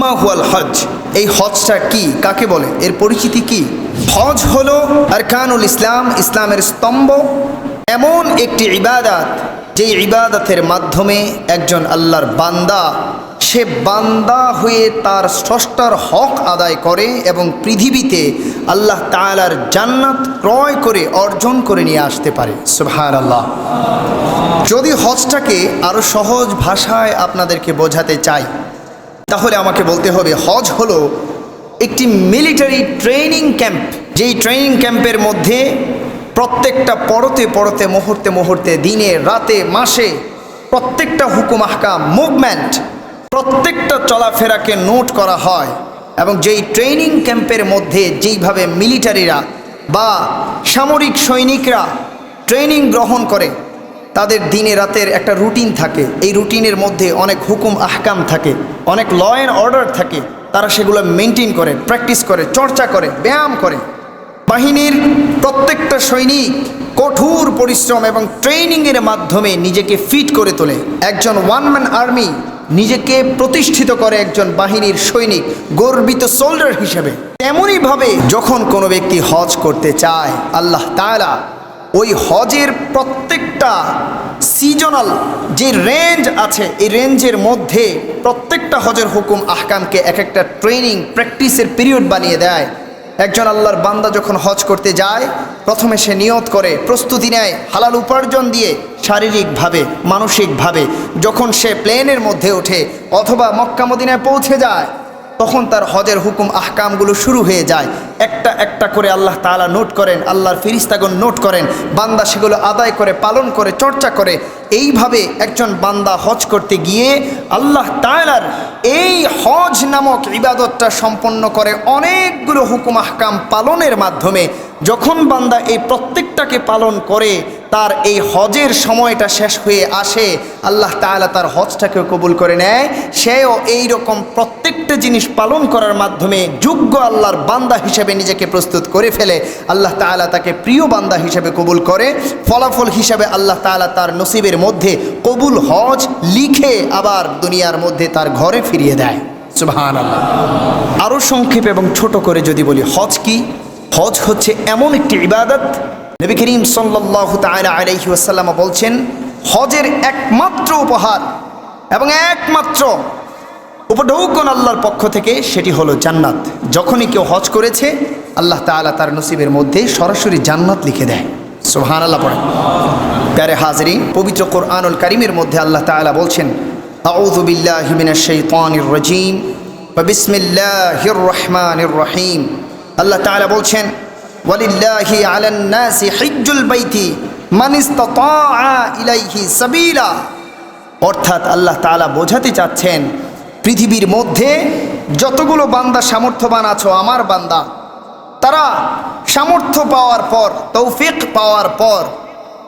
মা হুয়াল হজ, এই হজটা কি, কাকে বলে, এর পরিচিতি কি? হজ হলো আরকানুল ইসলাম, ইসলামের স্তম্ভ, এমন একটি ইবাদত যে ইবাদতের মাধ্যমে একজন আল্লাহর বান্দা, সে বান্দা হয়ে তার স্রষ্টার হক আদায় করে এবং পৃথিবীতে আল্লাহ তাআলার জান্নাত ক্রয় করে অর্জন করে নিয়ে আসতে পারে। সুবহানাল্লাহ। যদি হজটাকে আরও সহজ ভাষায় আপনাদেরকে বোঝাতে চাই, তাহলে আমাকে বলতে হবে হজ হলো একটি মিলিটারি ট্রেনিং ক্যাম্প, যেই ট্রেনিং ক্যাম্পের মধ্যে প্রত্যেকটা পড়তে পড়তে, মুহূর্তে মুহূর্তে, দিনে রাতে, মাসে প্রত্যেকটা হুকুম আহকাম, মুভমেন্ট, প্রত্যেকটা চলাফেরাকে নোট করা হয়। এবং যেই ট্রেনিং ক্যাম্পের মধ্যে যেইভাবে মিলিটারিরা বা সামরিক সৈনিকরা ট্রেনিং গ্রহণ করে, তাদের দিনে রাতের একটা রুটিন থাকে, এই রুটিনের মধ্যে অনেক হুকুম আহকাম থাকে, অনেক ল অ্যান্ড অর্ডার থাকে, তারা সেগুলো মেনটেন করে, প্র্যাকটিস করে, চর্চা করে, ব্যায়াম করে। বাহিনীর প্রত্যেকটা সৈনিক কঠোর পরিশ্রম এবং ট্রেনিংয়ের মাধ্যমে নিজেকে ফিট করে তোলে। একজন ওয়ান ম্যান আর্মি নিজেকে প্রতিষ্ঠিত করে একজন বাহিনীর সৈনিক, গর্বিত সোল্ডার হিসেবে। তেমনইভাবে যখন কোনো ব্যক্তি হজ করতে চায়, আল্লাহ তাআলা ওই হজের প্রত্যেকটা সিজনাল যে রেঞ্জ আছে, এই রেঞ্জের মধ্যে প্রত্যেকটা হজের হুকুম আহকামকে এক একটা ট্রেনিং, প্র্যাকটিসের পিরিয়ড বানিয়ে দেয়। একজন আল্লাহর বান্দা যখন হজ করতে যায়, প্রথমে সে নিয়ত করে, প্রস্তুতি নেয় হালাল উপার্জন দিয়ে, শারীরিকভাবে, মানসিকভাবে। যখন সে প্লেনের মধ্যে ওঠে অথবা মক্কা মদিনায় পৌঁছে যায়, তখন তার হজের হুকুম আহকামগুলো শুরু হয়ে যায়। একটা একটা করে আল্লাহ তাআলা নোট করেন, আল্লাহর ফেরেশতাগণ নোট করেন, বান্দা সেগুলো আদায় করে, পালন করে, চর্চা করে। এইভাবে একজন বান্দা হজ করতে গিয়ে আল্লাহ তাআলার এই হজ নামক ইবাদতটা সম্পন্ন করে অনেকগুলো হুকুম আহকাম পালনের মাধ্যমে। যখন বান্দা এই প্রত্যেকটাকে পালন করে, তার এই হজের সময়টা শেষ হয়ে আসে, আল্লাহ তাআলা তার হজটাকেও কবুল করে নেয়। সেও এই রকম প্রত্যেকটা জিনিস পালন করার মাধ্যমে যোগ্য আল্লাহর বান্দা হিসেবে নিজেকে প্রস্তুত করে ফেলে। আল্লাহ তাআলা তাকে প্রিয় বান্দা হিসেবে কবুল করে। ফলাফল হিসেবে আল্লাহ তাআলা তার নসিবের মধ্যে কবুল হজ লিখে আবার দুনিয়ার মধ্যে তার ঘরে ফিরিয়ে দেয়। সুবহানাল্লাহ। আরও সংক্ষেপে এবং ছোট করে যদি বলি, হজ কি? হজ হচ্ছে এমন একটি ইবাদত, নবী করিম সাল্লাল্লাহু তাআলা আলাইহি ওয়াসাল্লাম বলছেন, হজের একমাত্র উপহার এবং একমাত্র উপঢৌকন আল্লাহর পক্ষ থেকে, সেটি হলো জান্নাত। যখনই কেউ হজ করেছে, আল্লাহ তাআলা তার নসিবের মধ্যে সরাসরি জান্নাত লিখে দেয়। সুবহানাল্লাহ পড়ে। প্যারে হাজরিন, পবিত্র কোরআনুল কারীমের মধ্যে আল্লাহ তাআলা বলছেন, আউযু বিল্লাহি মিনাশ শাইতানির রাজীম ওয়া বিসমিল্লাহির রহমানির রহিম। আল্লাহ তাআলা বলছেন, ওয়ালিল্লাহি আলান নাসি হিজ্জুল বাইতি মান ইসতাতাআ ইলাইহি সাবিলা। অর্থাৎ আল্লাহ তাআলা বোঝাতে চাচ্ছেন, পৃথিবীর মধ্যে যতগুলো বান্দা সামর্থ্যবান আছো আমার বান্দা, তারা সামর্থ্য পাওয়ার পর, তৌফিক পাওয়ার পর,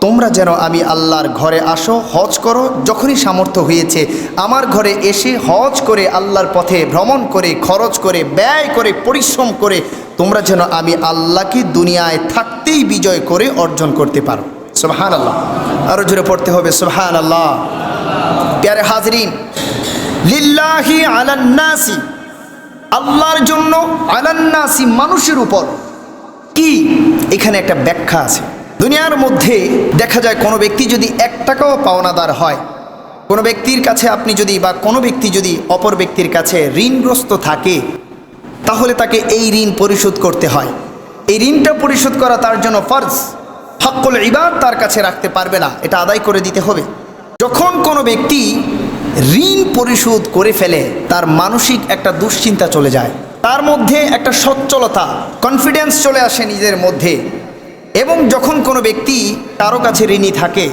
তোমরা যেন আমি আল্লাহর ঘরে আসো, হজ করো। যখনই সামর্থ্য হয়েছে আমার ঘরে এসে হজ করে, আল্লাহর পথে ভ্রমণ করে, খরচ করে, ব্যয় করে, পরিশ্রম করে, তোমরা যেন আমি আল্লাহকে দুনিয়ায় থাকতেই বিজয় করে অর্জন করতে পারো। সুবহানাল্লাহ। আরো জোরে পড়তে হবে সুবহানাল্লাহ। প্যারে হাজরিন, লিল্লাহি আলান নাসি, আল্লাহর জন্য, আলান নাসি মানুষের উপর। কি? এখানে একটা ব্যাখ্যা আছে। দুনিয়ার মধ্যে দেখা যায় কোনো ব্যক্তি যদি 1 টাকাও পাওনাদার হয়, কোনো ব্যক্তির কাছে আপনি যদি, বা কোনো ব্যক্তি যদি অপর ব্যক্তির কাছে ঋণগ্রস্ত থাকে, তাহলে তাকে এই ঋণ পরিশোধ করতে হয়। এই ঋণটা পরিশোধ করা তার জন্য ফরজ। হক্কুল ইবাদ তার কাছে রাখতে পারবে না, এটা আদায় করে দিতে হবে। যখন কোনো ব্যক্তি ঋণ পরিশোধ করে ফেলে, তার মানসিক একটা দুশ্চিন্তা চলে যায়, তার মধ্যে একটা সচ্ছলতা, কনফিডেন্স চলে আসে নিজের মধ্যে। এবং যখন কোনো ব্যক্তি কারো কাছে ঋণী থাকে,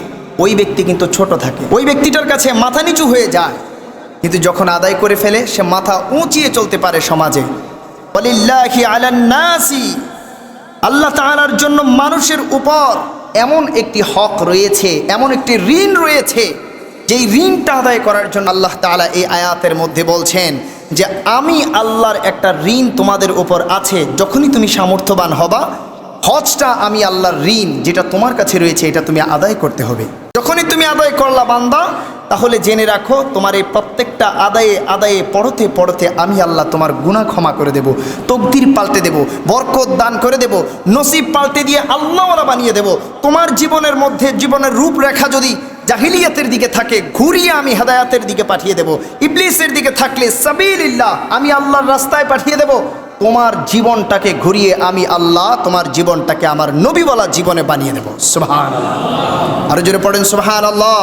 ওই ব্যক্তি কিন্তু ছোট থাকে, ওই ব্যক্তিটার কাছে মাথা নিচু হয়ে যায়। কিন্তু যখন আদায় করে ফেলে, সে মাথা উঁচিয়ে চলতে পারে সমাজে। ওয়ালিল্লাহি আলান নাসি, আল্লাহ তাআলার জন্য মানুষের উপর এমন একটি হক রয়েছে, এমন একটি ঋণ রয়েছে, যেই ঋণটা আদায় করার জন্য আল্লাহ তাআলা এই আয়াতের মধ্যে বলছেন যে আমি আল্লাহর একটা ঋণ তোমাদের উপর আছে। যখনই তুমি সামর্থ্যবান হবা, হজটা আমি আল্লাহর ঋণ যেটা তোমার কাছে রয়েছে, এটা তুমি আদায় করতে হবে। যখনই তুমি আদায় করলা বান্দা, তাহলে জেনে রাখো তোমার এই প্রত্যেকটা আদায়ে আদায়ে পড়তে পড়তে আমি আল্লাহ তোমার গুনাহ ক্ষমা করে দেব, তকদির পাল্টে দেব, বরকত দান করে দেব, নসিব পাল্টে দিয়ে আল্লাহওয়ালা বানিয়ে দেব। তোমার জীবনের মধ্যে জীবনের রূপরেখা যদি জাহিলিয়াতের দিকে থাকে, ঘুরিয়ে আমি হেদায়াতের দিকে পাঠিয়ে দেব। ইবলিসের দিকে থাকলে সাবিলিল্লাহ, আমি আল্লাহর রাস্তায় পাঠিয়ে দেব। তোমার জীবনটাকে ঘুরিয়ে আমি আল্লাহ তোমার জীবনটাকে আমার নবীওয়ালা জীবনে বানিয়ে দেব। সুবহানাল্লাহ, আরো জোরে পড়েন সুবহানাল্লাহ।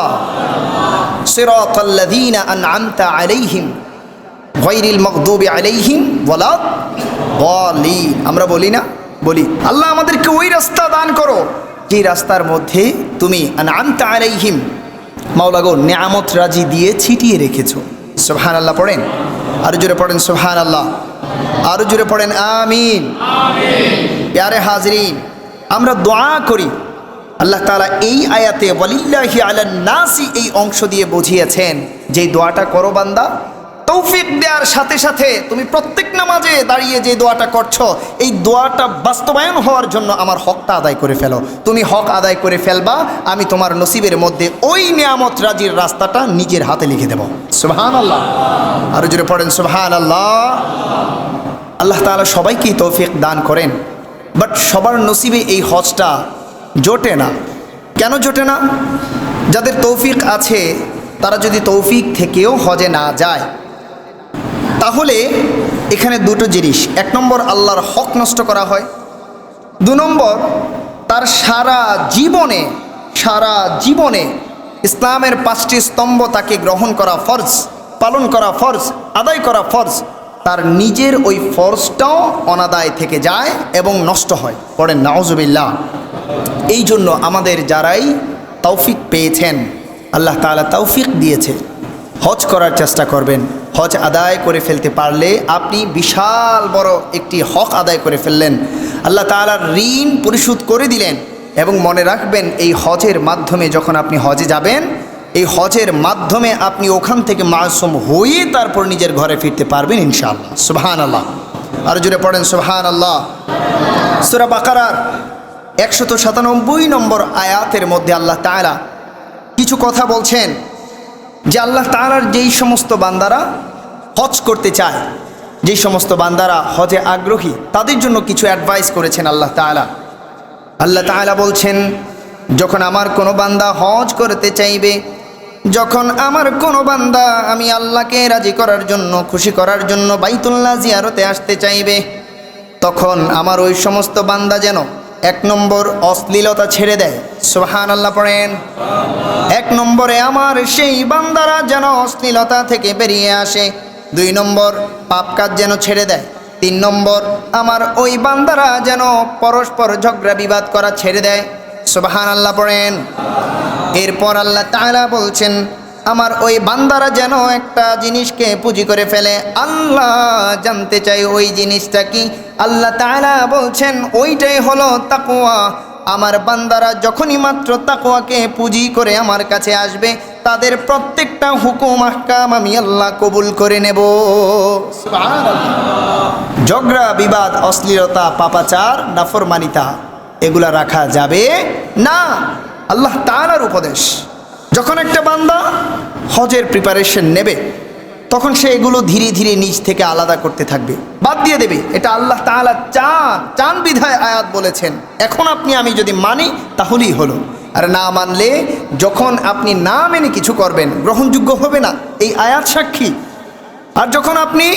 সিরাতাল্লাযীনা আন'আমতা আলাইহিম গায়রিল মাগদুবি আলাইহিম ওয়ালাদ-দাল্লিন। আমরা বলি না? বলি। আল্লাহ আমাদেরকে ওই রাস্তা দান করো যে রাস্তার মধ্যে তুমি আন'আমতা আলাইহিম, মাওলা গো নিয়ামত রাজি দিয়ে ছিটিয়ে রেখেছো। সুবহানাল্লাহ পড়েন, আরো জোরে পড়েন সুবহানাল্লাহ, আরো জোরে পড়েন আমিন। প্যারে হাজরিন, আমরা দোয়া করি, আল্লাহ তাআলা এই আয়াতে ওয়ালিল্লাহি আলান নাসি এই অংশ দিয়ে বুঝিয়েছেন যে দোয়াটা করো বান্দা, তৌফিক দেওয়ার সাথে সাথে তুমি প্রত্যেক নামাজে দাঁড়িয়ে যে দোয়াটা করছো, এই দোয়াটা বাস্তবায়ন হওয়ার জন্য আমার হকটা আদায় করে ফেলো। তুমি হক আদায় করে ফেলবা, আমি তোমার নসিবের মধ্যে ওই নিয়ামত রাজির রাস্তাটা নিজের হাতে লিখে দেব। সুবহানাল্লাহ, আরো জোরে পড়েন সুবহানাল্লাহ। আল্লাহ তাআলা সবাইকেই তৌফিক দান করেন, বাট সবার নসিবে এই হজটা জোটে না। কেন জোটে না? যাদের তৌফিক আছে তারা যদি তৌফিক থেকেও হজে না যায়, তাহলে এখানে দুটো জিনিস, এক নম্বর আল্লাহর হক নষ্ট করা হয়, দু নম্বর তার সারা জীবনে ইসলামের 5টি স্তম্ভ তাকে গ্রহণ করা ফরজ, পালন করা ফরজ, আদায় করা ফরজ, তার নিজের ওই ফরজটাও অনাদায় থেকে যায় এবং নষ্ট হয়। পড়েন নাউজুবিল্লাহ। এই জন্য আমাদের যারাই তৌফিক পেয়েছেন, আল্লাহ তাআলা তৌফিক দিয়েছে, হজ করার চেষ্টা করবেন। হজ আদায় করে ফেলতে পারলে আপনি বিশাল বড় একটি হক আদায় করে ফেললেন, আল্লাহ তাআলার ঋণ পরিশোধ করে দিলেন। এবং মনে রাখবেন, এই হজের মাধ্যমে যখন আপনি হজে যাবেন, এই হজের মাধ্যমে আপনি ওখান থেকে মাসুম হয়ে তারপর নিজের ঘরে ফিরতে পারবেন ইনশাআল্লাহ। সুবহানাল্লাহ, আর জুড়ে পড়েন সুবহানাল্লাহ। সূরা বাকারার 197 নম্বর আয়াতের মধ্যে আল্লাহ তাআলা কিছু কথা বলছেন যে আল্লাহ তাআলার যেই সমস্ত বান্দারা হজ করতে চায়, যেই সমস্ত বান্দারা হজে আগ্রহী, তাদের জন্য কিছু অ্যাডভাইস করেছেন আল্লাহ তাআলা। আল্লাহ তাআলা বলছেন, যখন আমার কোনো বান্দা হজ করতে চাইবে, যখন আমার কোনো বান্দা আমি আল্লাহকে রাজি করার জন্য, খুশি করার জন্য বাইতুল্লাহ জিয়ারতে আসতে চাইবে, তখন আমার ওই সমস্ত বান্দা যেন 1 নম্বর অশ্লীলতা ছেড়ে দেয়। সুবহানাল্লাহ পড়েন। 1 নম্বরে আমার সেই বান্দারা যেন অশ্লীলতা থেকে বেরিয়ে আসে, 2 নম্বর পাপ কাজ যেন ছেড়ে দেয়, 3 নম্বর আমার ওই বান্দারা যেন পরস্পর ঝগড়া বিবাদ করা ছেড়ে দেয়। সুবহানাল্লাহ পড়েন। এরপর আল্লাহ তাআলা বলছেন, আমার ওই বান্দারা যেন একটা জিনিসকে পুঁজি করে ফেলে। আল্লাহ জানতে চাই ওই জিনিসটা কি? আল্লাহ তাআলা বলছেন, ওইটাই হলো তাকওয়া। আমার বান্দারা যখনই মাত্র তাকওয়াকে পুঁজি করে আমার কাছে আসবে, তাদের প্রত্যেকটা হুকুম আহকাম আমি আল্লাহ কবুল করে নেব। সুবহানাল্লাহ। ঝগড়া বিবাদ, অশ্লীলতা, পাপাচার, নাফরমানিতা এগুলা রাখা যাবে না। আল্লাহ তাআলার উপদেশ। যখন একটা বান্দা হজের প্রিপারেশন নেবে, তখন সে এগুলো ধীরে ধীরে নিজ থেকে আলাদা করতে থাকবে, বাদ দিয়ে দেবে। এটা আল্লাহ তাআলা চান বিধায় আয়াত বলেছেন। এখন আপনি আমি যদি মানি তাহলেই হলো, আর না মানলে, যখন আপনি না মেনে কিছু করবেন, গ্রহণযোগ্য হবে না, এই আয়াত সাক্ষী। আর যখন আপনি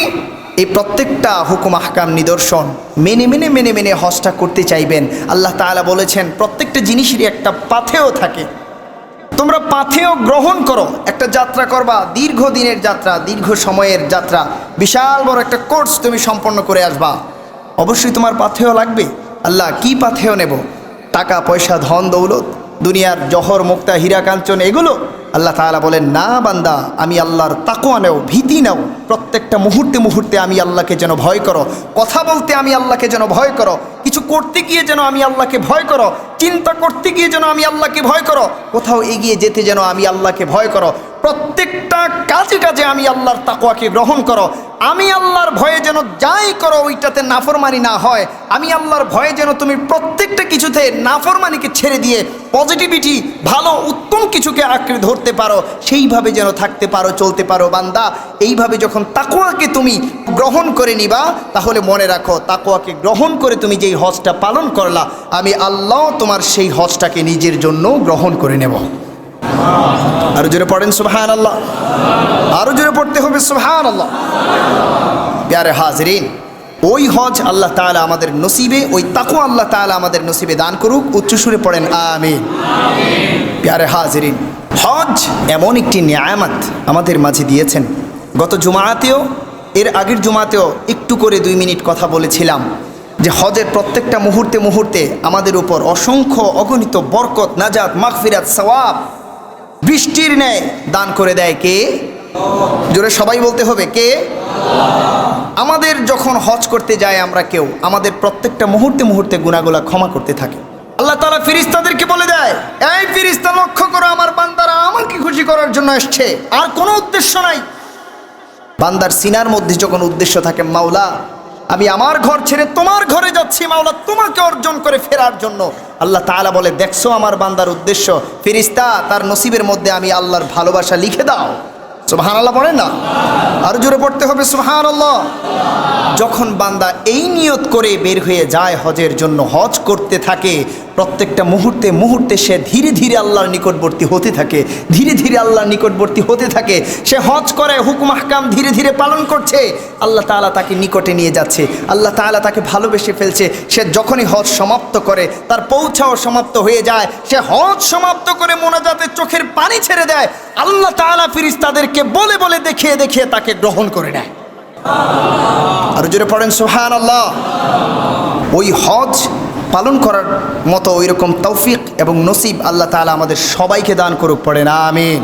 এই প্রত্যেকটা হুকুম আহকাম নিদর্শন মেনে মেনে মেনে মেনে হজটা করতে চাইবেন, আল্লাহ তাআলা বলেছেন প্রত্যেকটা জিনিসেরই একটা পাথেয় থাকে, তোমরা পাথেয় গ্রহণ করো। একটা যাত্রা করবা, দীর্ঘদিনের যাত্রা, দীর্ঘ সময়ের যাত্রা, বিশাল বড় একটা কোর্স তুমি সম্পন্ন করে আসবা, অবশ্যই তোমার পাথেয় লাগবে। আল্লাহ কি পাথেয় নেব? টাকা পয়সা, ধন দৌলত, দুনিয়ার জহর মুক্তা, হীরা কাঞ্চন, এগুলো? আল্লাহ তাআলা বলেন, না বান্দা, আমি আল্লাহর তাকওয়া নেও, ভীতি নেও। প্রত্যেকটা মুহূর্তে মুহূর্তে আমি আল্লাহকে যেন ভয় করো, কথা বলতে আমি আল্লাহকে যেন ভয় করো, কিছু করতে গিয়ে যেন আমি আল্লাহকে ভয় করো, চিন্তা করতে গিয়ে যেন আমি আল্লাহকে ভয় করো, কোথাও এগিয়ে যেতে যেন আমি আল্লাহকে ভয় করো। প্রত্যেকটা কাজে কাজে আমি আল্লাহর তাকওয়াকে গ্রহণ করো। আমি আল্লাহর ভয়ে যেন যাই করো ওইটাতে নাফরমানি না হয়। আমি আল্লাহর ভয়ে যেন তুমি প্রত্যেকটা কিছুতে নাফরমানিকে ছেড়ে দিয়ে পজিটিভিটি, ভালো উত্তম কিছুকে আঁকড়ে ধরতে পারো, সেইভাবে যেন থাকতে পারো, চলতে পারো। বান্দা, এইভাবে যখন তাকওয়াকে তুমি গ্রহণ করে নিবা, তাহলে মনে রাখো, তাকওয়াকে গ্রহণ করে তুমি যেই হজটা পালন করলা, আমি আল্লাহ তোমার সেই হজটাকে নিজের জন্য গ্রহণ করে নেব। আরো জোরে পড়েন সুবহানাল্লাহ, আরো জোরে পড়তে হবে সুবহানাল্লাহ। প্যারে হাজরিন, ওই হজ আল্লাহ তাআলা আমাদের নসিবে, ওই তাকওয়া আল্লাহ তাআলা আমাদের নসিবে দান করুক। উচ্চ সুরে পড়েন আমিন। প্যারে হাজরিন, হজ এমন একটি নিয়ামত আমাদের মাঝে দিয়েছেন। গত জুমাতেও, এর আগের জুমাতেও একটু করে 2 মিনিট কথা বলেছিলাম যে হজের প্রত্যেকটা মুহূর্তে মুহূর্তে আমাদের উপর অসংখ্য অগণিত বরকত, নাজাত, মাগফিরাত, সওয়াব বৃষ্টির ন্যায় দান করে দেয় কে? জোরে সবাই বলতে হবে, কে? আমাদের যখন হজ করতে যায় আমরা কেউ, আমাদের প্রত্যেকটা মুহূর্তে মুহূর্তে গুনাহগুলো ক্ষমা করতে থাকে। আল্লাহ তাআলা ফেরেশতাদেরকে বলে দেয়, এই ফেরেশতা, লক্ষ্য করো, আমার বান্দারা আমাকে খুশি করার জন্য এসেছে, আর কোনো উদ্দেশ্য নাই। বান্দার সিনার মধ্যে যখন উদ্দেশ্য থাকে, মাওলা আমি আমার ঘর ছেড়ে তোমার ঘরে যাচ্ছি, মাওলা তোমাকে অর্জন করে ফেরার জন্য, আল্লাহ তাআলা বলে, দেখছো আমার বান্দার উদ্দেশ্য, ফেরেশতা তার নসিবের মধ্যে আমি আল্লাহর ভালোবাসা লিখে দাও। সুবহানাল্লাহ পড়েন না? আরো জোরে পড়তে হবে সুবহানাল্লাহ। যখন বান্দা এই নিয়ত করে বের হয়ে যায় হজের জন্য, হজ করতে থাকে, প্রত্যেকটা মুহূর্তে মুহূর্তে সে ধীরে ধীরে আল্লাহর নিকটবর্তী হতে থাকে, ধীরে ধীরে আল্লাহর নিকটবর্তী হতে থাকে। সে হজ করে, হুকুম আহকাম ধীরে ধীরে পালন করছে, আল্লাহ তাআলা তাকে নিকটে নিয়ে যাচ্ছে, আল্লাহ তাআলা তাকে ভালোবেসে ফেলছে। সে যখনই হজ সমাপ্ত করে, তার পৌঁছাও সমাপ্ত হয়ে যায়, সে হজ সমাপ্ত করে মোনাজাতে চোখের পানি ছেড়ে দেয়, আল্লাহ তাআলা ফেরেশতাদেরকে বলে বলে দেখিয়ে দেখিয়ে তাকে গ্রহণ করে নেয়। আর জোরে পড়েন সুবহানাল্লাহ। ওই হজ পালন করার মতো ওই রকম তৌফিক এবং নসিব আল্লাহ তাআলা আমাদের সবাইকে দান করুক, পড়েন আমিন।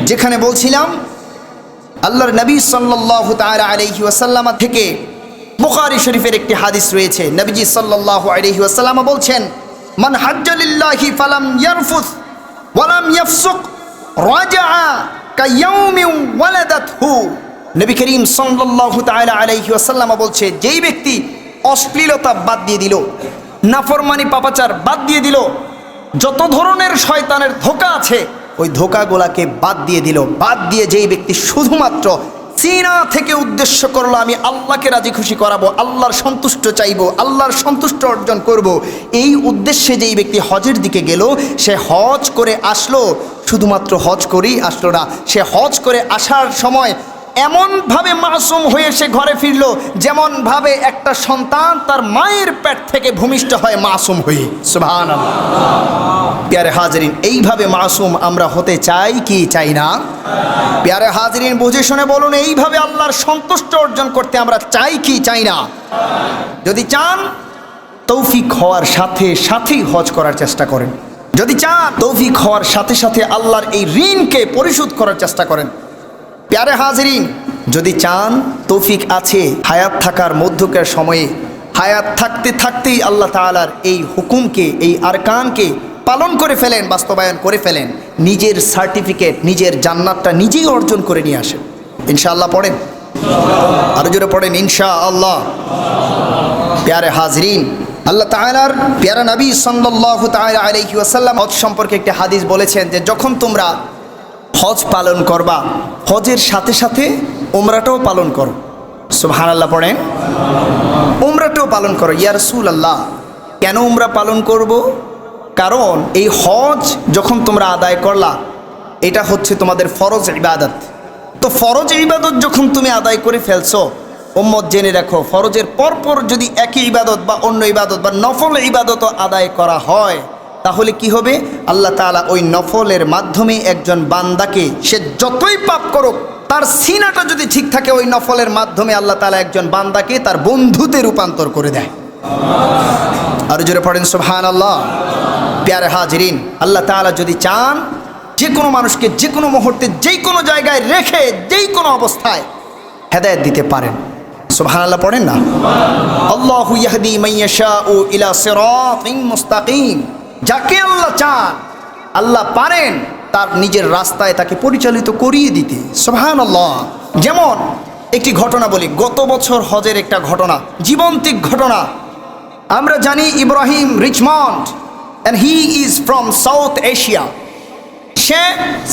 যেখানে বলছিলাম, আল্লাহর নবী সাল্লাল্লাহু তাআলা আলাইহি ওয়াসাল্লাম থেকে বুখারী শরীফের একটি হাদিস রয়েছে। নবীজি সাল্লাল্লাহু আলাইহি ওয়াসাল্লাম বলছেন, মান হাজ্জা লিল্লাহি ফালাম ইয়ারফুস ওয়ালাম ইয়াফসুক রাজাআ কায়াউমিন ওয়ালাদাতহু। নবী করিম সাল্লাল্লাহু তাআলা আলাইহি ওয়াসাল্লাম বলছে, যেই ব্যক্তি অশ্লীলতা বাদ দিয়ে দিল, নাফরমানি পাপাচার বাদ দিয়ে দিল, যত ধরনের শয়তানের ধোঁকা আছে ওই ধোঁকাগুলাকে বাদ দিয়ে দিল, বাদ দিয়ে যেই ব্যক্তি শুধুমাত্র সিনা থেকে উদ্দেশ্য করলো আমি আল্লাহকে রাজি খুশি করাবো, আল্লাহর সন্তুষ্ট চাইবো, আল্লাহর সন্তুষ্ট অর্জন করব, এই উদ্দেশ্যে যেই ব্যক্তি হজের দিকে গেল, সে হজ করে আসলো, শুধুমাত্র হজ করেই আসলো না, সে হজ করে আসার সময় এমনভাবে মাসুম হয়ে সে ঘরে ফিরল যেমনভাবে একটা সন্তান তার মায়ের পেট থেকে ভূমিষ্ঠ হয় মাসুম হয়ে। সুবহানাল্লাহ। প্যারে হাজরিন, এইভাবে মাসুম আমরা হতে চাই কি চাই না? প্যারে হাজরিন, বুঝে শুনে বলুন, এইভাবে আল্লাহর সন্তুষ্ট অর্জন করতে আমরা চাই কি চাই না? যদি চান, তৌফিক হওয়ার সাথে সাথেই হজ করার চেষ্টা করেন। যদি চান, তৌফিক হওয়ার সাথে সাথে আল্লাহর এই ঋণকে পরিশোধ করার চেষ্টা করেন। প্যারে হাজরিন, যদি চান, তৌফিক আছে, হায়াত থাকার মধ্যকার সময়ে, হায়াত থাকতে থাকতেই আল্লাহ তাআলার এই হুকুমকে, এই আরকানকে পালন করে ফেলেন, বাস্তবায়ন করে ফেলেন, নিজের সার্টিফিকেট, নিজের জান্নাতটা নিজেই অর্জন করে নিয়ে আসেন। ইনশাআল্লাহ পড়েন, আরো জোরে পড়েন ইনশাআল্লাহ। প্যারে হাজরিন, আল্লাহ তাআলার প্যারা নবী সাল্লাল্লাহু তাআলা আলাইহি ওয়াসাল্লাম হজ সম্পর্কে একটি হাদিস বলেছেন যে যখন তোমরা হজ পালন করবা, হজের সাথে সাথে উমরাটাও পালন করো। সুবহানাল্লাহ পড়েন, উমরাটাও পালন করো। ইয়া রাসূলুল্লাহ, কেন উমরা পালন করব? কারণ এই হজ যখন তোমরা আদায় করলা, এটা হচ্ছে তোমাদের ফরজ ইবাদত। তো ফরজ ইবাদত যখন তুমি আদায় করে ফেলছো, উম্মত জেনে রাখো, ফরজের পরপর যদি একই ইবাদত বা অন্য ইবাদত বা নফল ইবাদতও আদায় করা হয়, তাহলে কি হবে? আল্লাহ তাআলা ওই নফলের মাধ্যমে একজন বান্দাকে, সে যতই পাপ করুক, তার সিনাটা যদি ঠিক থাকে, ওই নফলের মাধ্যমে আল্লাহ তাআলা একজন বান্দাকে তার বন্ধুতে রূপান্তর করে দেয়। আর জোরে পড়েন সুবহানাল্লাহ। প্যারে হাজরিন, আল্লাহ তাআলা যদি চান, যে কোনো মানুষকে যে কোনো মুহূর্তে যেই কোনো জায়গায় রেখে যেই কোনো অবস্থায় হেদায়েত দিতে পারেন। সুবহানাল্লাহ পড়েন না? আল্লাহু ইয়াহদি মান ইয়াশাউ ইলা সিরাতিন মুস্তাকিম। যাকে আল্লাহ চান, আল্লাহ পারেন তার নিজের রাস্তায় তাকে পরিচালিত করিয়ে দিতে। সুবহানাল্লাহ। যেমন একটি ঘটনা বলি, গত বছর হজের একটা ঘটনা, জীবন্তিক ঘটনা। আমরা জানি Ibrahim Richmond, and he is from south Asia. Say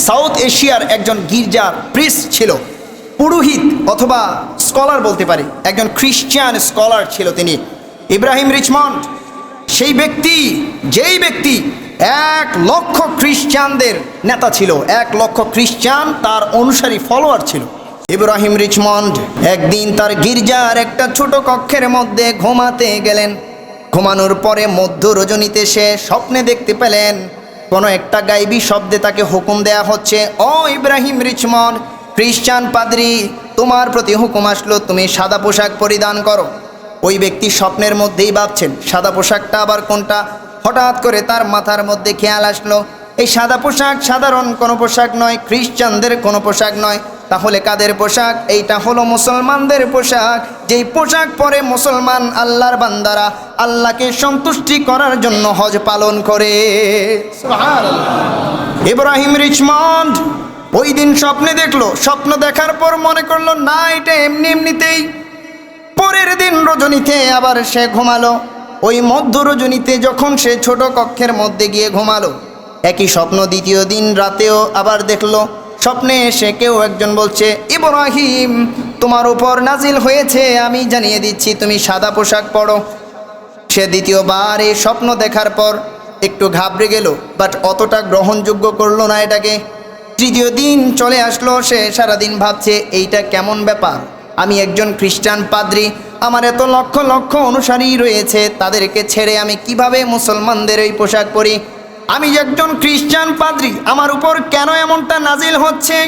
south এশিয়ার একজন গির্জার প্রিস্ট ছিল, পুরোহিত অথবা স্কলার বলতে পারি, একজন খ্রিস্টান স্কলার ছিল তিনি, ইব্রাহিম রিচমন্ড। সেই ব্যক্তি, যেই ব্যক্তি 1 লক্ষ খ্রিস্টানদের নেতা ছিল, 1 লক্ষ খ্রিস্টান তার অনুসারী ফলোয়ার ছিল। ইব্রাহিম রিচমন্ড একদিন তার গির্জার একটা ছোট কক্ষের মধ্যে ঘুমাতে গেলেন। ঘুমানোর পরে মধ্য রজনীতে সে স্বপ্নে দেখতে পেলেন কোনো একটা গাইবী শব্দে তাকে হুকুম দেয়া হচ্ছে, ও ইব্রাহিম রিচমন্ড, খ্রিস্টান পাদ্রী, তোমার প্রতি হুকুম আসলো, তুমি সাদা পোশাক পরিধান করো। ওই ব্যক্তি স্বপ্নের মধ্যেই ভাবছেন সাদা পোশাকটা আবার কোনটা। হঠাৎ করে তার মাথার মধ্যে খেয়াল আসলো এই সাদা পোশাক সাধারণ কোনো পোশাক নয়, খ্রিস্টানদের কোনো পোশাক নয়। তাহলে কাদের পোশাক? এইটা হলো মুসলমানদের পোশাক, যেই পোশাক পরে মুসলমান আল্লাহর বান্দারা আল্লাহকে সন্তুষ্টি করার জন্য হজ পালন করে। সুবহানাল্লাহ। ইব্রাহিম রিচমন্ড ওই দিন স্বপ্নে দেখলো, স্বপ্ন দেখার পর মনে করলো না এটা এমনি এমনিতেই। পরের দিন রজনীতে আবার সে ঘুমালো। ওই মধ্য রজনীতে যখন সে ছোট কক্ষের মধ্যে গিয়ে ঘুমালো, একই স্বপ্ন দ্বিতীয় দিন রাতেও আবার দেখলো। স্বপ্নে এসে কেউ একজন বলছে, ইব্রাহিম, তোমার উপর নাজিল হয়েছে, আমি জানিয়ে দিচ্ছি তুমি সাদা পোশাক পরো। সে দ্বিতীয়বার এই স্বপ্ন দেখার পর একটু ঘাবড়ে গেল, বাট অতটা গ্রহণযোগ্য করলো না এটাকে। তৃতীয় দিন চলে আসলো, সে সারাদিন ভাবছে এইটা কেমন ব্যাপার, আমি একজন খ্রিস্টান পাদ্রী, আমার এত লক্ষ লক্ষ অনুসারী রয়েছে, তাদেরকে ছেড়ে আমি কিভাবে মুসলমানদের এই পোশাক পরি? আমি একজন খ্রিস্টান পাদ্রী, আমার উপর কেন এমনটা নাজিল হচ্ছে?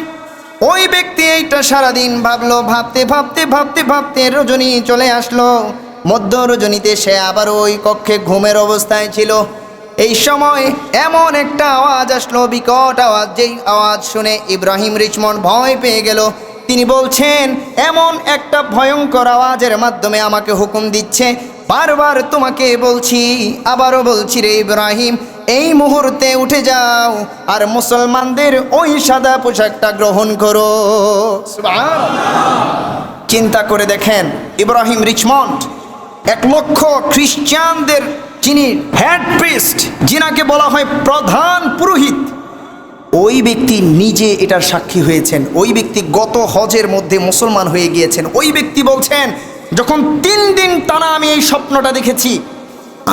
ওই ব্যক্তি এইটা সারাদিন ভাবলো, ভাবতে ভাবতে ভাবতে ভাবতে রজনী চলে আসলো। মধ্য রজনীতে সে আবার ওই কক্ষে ঘুমের অবস্থায় ছিল। এই সময় এমন একটা আওয়াজ আসলো, বিকট আওয়াজ, যেই আওয়াজ শুনে ইব্রাহিম রিচমন্ড ভয় পেয়ে গেল। তিনি বলছেন, এমন একটা ভয়ঙ্কর আওয়াজের মাধ্যমে আমাকে হুকুম দিচ্ছে, বারবার তোমাকে বলছি, আবারও বলছি রে ইব্রাহিম, এই মুহূর্তে উঠে যাও আর মুসলমানদের ওই সাদা পোশাকটা গ্রহণ করো। চিন্তা করে দেখেন, ইব্রাহিম রিচমন্ড 1 লক্ষ খ্রিস্টানদের যিনি হেড প্রিস্ট, যিনাকে বলা হয় প্রধান পুরোহিত, ওই ব্যক্তি নিজে এটার সাক্ষী হয়েছেন। ওই ব্যক্তি গত হজের মধ্যে মুসলমান হয়ে গিয়েছেন। ওই ব্যক্তি বলছেন, যখন 3 দিন টানা আমি এই স্বপ্নটা দেখেছি,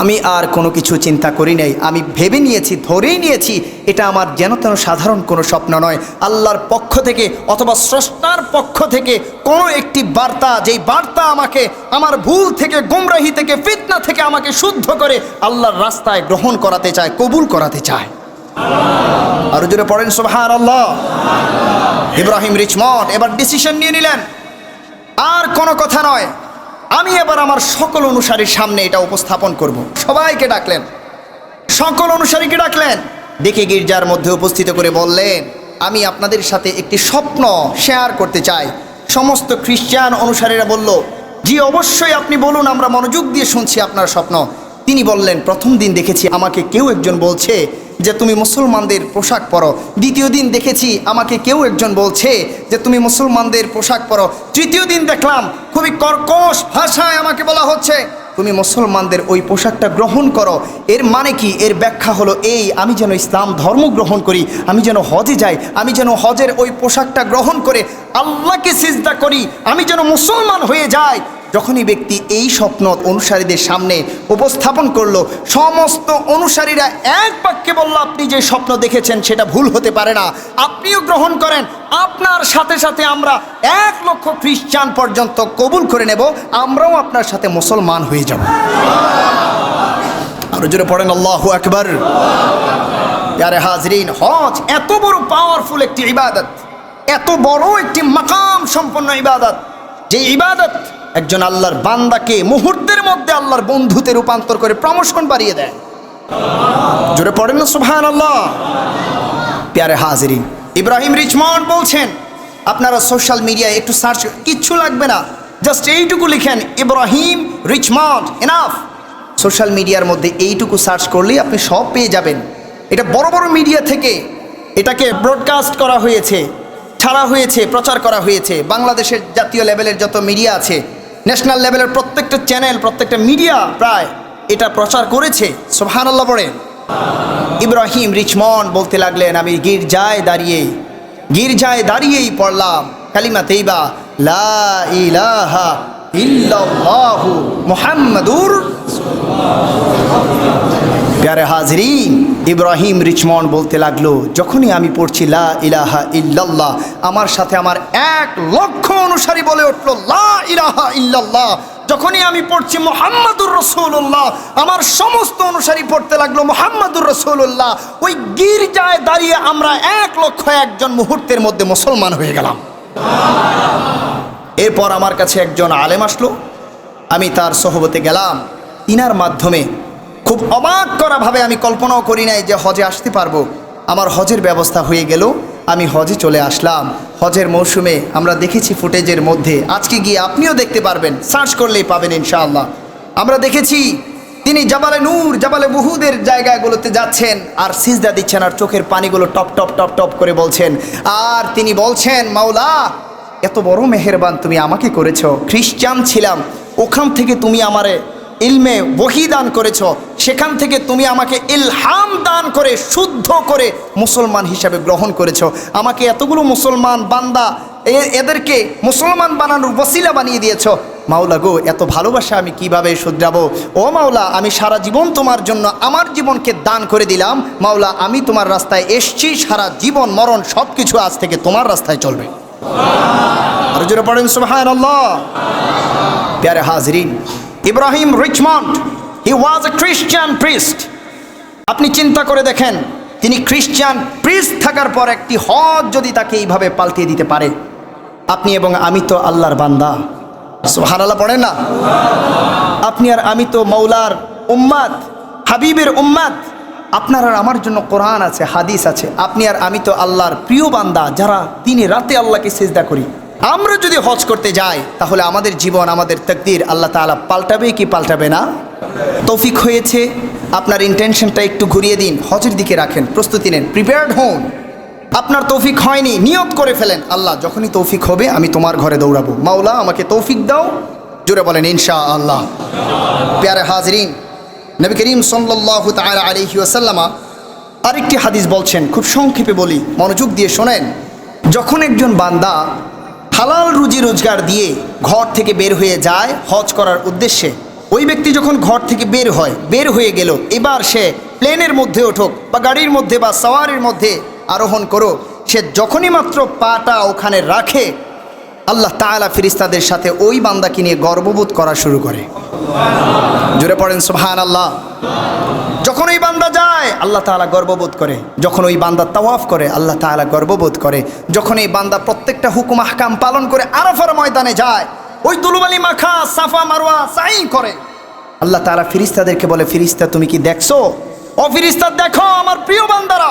আমি আর কোনো কিছু চিন্তা করি নাই, আমি ভেবে নিয়েছি, ধরেই নিয়েছি এটা আমার যেন তেন সাধারণ কোনো স্বপ্ন নয়, আল্লাহর পক্ষ থেকে অথবা স্রষ্টার পক্ষ থেকে কোনো একটি বার্তা, যেই বার্তা আমাকে আমার ভুল থেকে, গোমরাহি থেকে, ফিতনা থেকে আমাকে শুদ্ধ করে আল্লাহর রাস্তায় গ্রহণ করাতে চায়, কবুল করাতে চায়। আর জোরে পড়েন সুবহানাল্লাহ। ইব্রাহিম রিচমন্ড এবার ডিসিশন নিয়ে নিলেন, আর কোনো কথা নয়, আমি এবার আমার সকল অনুসারীর সামনে এটা উপস্থাপন করব। সবাইকে ডাকলেন, সকল অনুসারীকে ডাকলেন, ডেকে গির্জার মধ্যে উপস্থিত করে বললেন, আমি আপনাদের সাথে একটি স্বপ্ন শেয়ার করতে চাই। সমস্ত খ্রিস্টান অনুসারীরা বলল, জি অবশ্যই আপনি বলুন, আমরা মনোযোগ দিয়ে শুনছি আপনার স্বপ্ন। তিনি বললেন, প্রথম দিন দেখেছি আমাকে কেউ একজন বলছে যে তুমি মুসলমানদের পোশাক পরো। দ্বিতীয় দিন দেখেছি আমাকে কেউ একজন বলছে যে তুমি মুসলমানদের পোশাক পরো। তৃতীয় দিন দেখলাম খুবই কর্কশ ভাষায় আমাকে বলা হচ্ছে তুমি মুসলমানদের ওই পোশাকটা গ্রহণ করো। এর মানে কি? এর ব্যাখ্যা হলো এই, আমি যেন ইসলাম ধর্ম গ্রহণ করি, আমি যেন হজে যাই, আমি যেন হজের ওই পোশাকটা গ্রহণ করে আল্লাহকে সিজদা করি, আমি যেন মুসলমান হয়ে যাই। যখনই ব্যক্তি এই স্বপ্ন অনুসারীদের সামনে উপস্থাপন করলো, সমস্ত অনুসারীরা এক বাক্যে বলল, আপনি যে স্বপ্ন দেখেছেন সেটা ভুল হতে পারে না, আপনিও গ্রহণ করেন, আপনার সাথে সাথে আমরা 1 লক্ষ খ্রিস্টান পর্যন্ত কবুল করে নেব, আমরাও আপনার সাথে মুসলমান হয়ে যাব। আরো জোরে পড়েন আল্লাহু আকবার। ইয়ারে হাজরিন, হজ এত বড় পাওয়ারফুল একটি ইবাদত, এত বড় একটি মাকাম সম্পন্ন ইবাদত, যে ইবাদত একজন আল্লাহর বান্দাকে মুহূর্তের মধ্যে আল্লাহর বন্ধুতে রূপান্তর করে প্রমোশন বাড়িয়ে দেয়। জোরে পড়েন না সুবহানাল্লাহ। প্যারে হাজিরিন, ইব্রাহিম রিচমন্ড বলছেন, আপনারা সোশ্যাল মিডিয়ায় একটু সার্চ, কিচ্ছু লাগবে না, জাস্ট এইটুকু লিখেন ইব্রাহিম রিচমন্ড, এনাফ। সোশ্যাল মিডিয়ার মধ্যে এইটুকু সার্চ করলেই আপনি সব পেয়ে যাবেন। এটা বড় বড় মিডিয়া থেকে এটাকে ব্রডকাস্ট করা হয়েছে, ছাড়া হয়েছে, প্রচার করা হয়েছে। বাংলাদেশের জাতীয় লেভেলের যত মিডিয়া আছে, ন্যাশনাল লেভেলের প্রত্যেকটা চ্যানেল, প্রত্যেকটা মিডিয়া প্রায় এটা প্রচার করেছে। সুবহানাল্লাহ পড়েন। ইব্রাহিম রিচমন্ড বলতে লাগলেন, আমি গির্জায় দাঁড়িয়েই পড়লাম কালিমা তৈবা, লা ইলাহা ইল্লাল্লাহু মুহাম্মাদুর। প্যারে হাজরিন, ইব্রাহিম রিচমন্ড বলতে লাগলো, যখনই আমি পড়ছি লা ইলাহা ইল্লাল্লাহ, আমার সাথে আমার 1,00,000 অনুসারী বলে উঠল লা ইলাহা ইল্লাল্লাহ। যখনই আমি পড়ছি মুহাম্মাদুর রাসূলুল্লাহ, আমার সমস্ত অনুসারী পড়তে লাগলো মুহাম্মাদুর রাসূলুল্লাহ। ওই গির্জায় দাঁড়িয়ে আমরা 1,00,001 মুহূর্তের মধ্যে মুসলমান হয়ে গেলাম। এরপর আমার কাছে একজন আলেম আসলো, আমি তার সোহবতে গেলাম। ইনার মাধ্যমে খুব অবাক করা ভাবে, আমি কল্পনাও করি নাই যে হজে আসতে পারবো। আমার হজের ব্যবস্থা হয়ে গেল, আমি হজে চলে আসলাম। হজের মৌসুমে আমরা দেখেছি ফুটেজের মধ্যে, আজকে গিয়ে আপনিও দেখতে পারবেন, সার্চ করলেই পাবেন ইনশাআল্লাহ। আমরা দেখেছি তিনি জাবালে নূর, জাবালে উহুদের জায়গাগুলোতে যাচ্ছেন আর সিজদা দিচ্ছেন, আর চোখের পানিগুলো টপ টপ টপ টপ করে বলছেন। আর তিনি বলছেন, মাওলা এত বড় মেহেরবান তুমি আমাকে করেছো। খ্রিস্টান ছিলাম, ওখান থেকে তুমি আমারে ইলমে ওহী দান করেছ, সেখান থেকে তুমি আমাকে ইলহাম দান করে শুদ্ধ করে মুসলমান হিসাবে গ্রহণ করেছ। আমাকে এতগুলো মুসলমান বান্দা, এদেরকে মুসলমান বানানোর ওসিলা বানিয়ে দিয়েছ। মাওলা গো, এত ভালোবাসা আমি কিভাবে শুধরাবো? ও মাওলা, আমি সারা জীবন তোমার জন্য আমার জীবনকে দান করে দিলাম। মাওলা, আমি তোমার রাস্তায় এসছি, সারা জীবন মরণ সব কিছু আজ থেকে তোমার রাস্তায় চলবে। আর জোরে পড়েন সুবহানাল্লাহ। প্যারে হাজরিন, ইব্রাহিম রিচমন্ড, হি ওয়াজ এ খ্রিস্টান প্রিস্ট। আপনি চিন্তা করে দেখেন, তিনি খ্রিস্টান প্রিস্ট থাকার পর একটি হজ যদি তাকে এইভাবে পাল্টিয়ে দিতে পারে। আপনি এবং আমি তো আল্লাহর বান্দা, সুবহানাল্লাহ পড়েন না? আপনি আর আমি তো মৌলার উম্মাত, হাবিবের উম্মাত। আপনার আর আমার জন্য কোরআন আছে, হাদিস আছে। আপনি আর আমি তো আল্লাহর প্রিয় বান্দা, যারা দিনে রাতে আল্লাহকে সিজদা করি। আমরা যদি হজ করতে যাই, তাহলে আমাদের জীবন, আমাদের তাকদীর আল্লাহ তাআলা পাল্টাবে কি পাল্টাবে না? তৌফিক হয়েছে, আপনার ইন্টেনশনটা একটু ঘুরিয়ে দিন, হজের দিকে রাখেন, প্রস্তুতি নেন, প্রিপেয়ার্ড হন। আপনার তৌফিক হয়নি, নিয়ত করে ফেলেন, আল্লাহ যখনই তৌফিক হবে আমি তোমার ঘরে দৌড়াবো। মাওলা আমাকে তৌফিক দাও, জোরে বলেন ইনশাআল্লাহ। প্যারে হাজরিন, নবী করিম সাল্লাল্লাহু তাআলা আলাইহি ওয়াসাল্লাম আরেকটি হাদিস বলছেন, খুব সংক্ষেপে বলি, মনোযোগ দিয়ে শোনেন। যখন একজন বান্দা হালাল রুজি রোজগার দিয়ে ঘর থেকে বের হয়ে যায় হজ করার উদ্দেশ্যে, ওই ব্যক্তি যখন ঘর থেকে বের হয়ে গেল, এবার সে প্লেনের মধ্যে উঠুক বা গাড়ির মধ্যে বা সাওয়ারির মধ্যে আরোহণ করুক, সে যখনই মাত্র পাটা ওখানে রাখে, আল্লাহ তাআলা ফেরেশতাদের সাথে ওই বান্দাকে নিয়ে গর্ববোধ করা শুরু করে। জোরে পড়েন সুবহানাল্লাহ। যখন ওই বান্দা যায়, আল্লাহ তাআলা গর্ববোধ করে। যখন ওই বান্দা তাওয়াফ করে, আল্লাহ তাআলা গর্ববোধ করে। যখন এই বান্দা প্রত্যেকটা হুকুম আহকাম পালন করে আরাফার ময়দানে যায়, ওই দুলুবালি মাখা সাফা মারওয়া সাই করে, আল্লাহ তাআলা ফেরেশতাদেরকে বলে, ফেরেশতা তুমি কি দেখছো? ও ফেরেশতা দেখো, আমার প্রিয় বান্দারা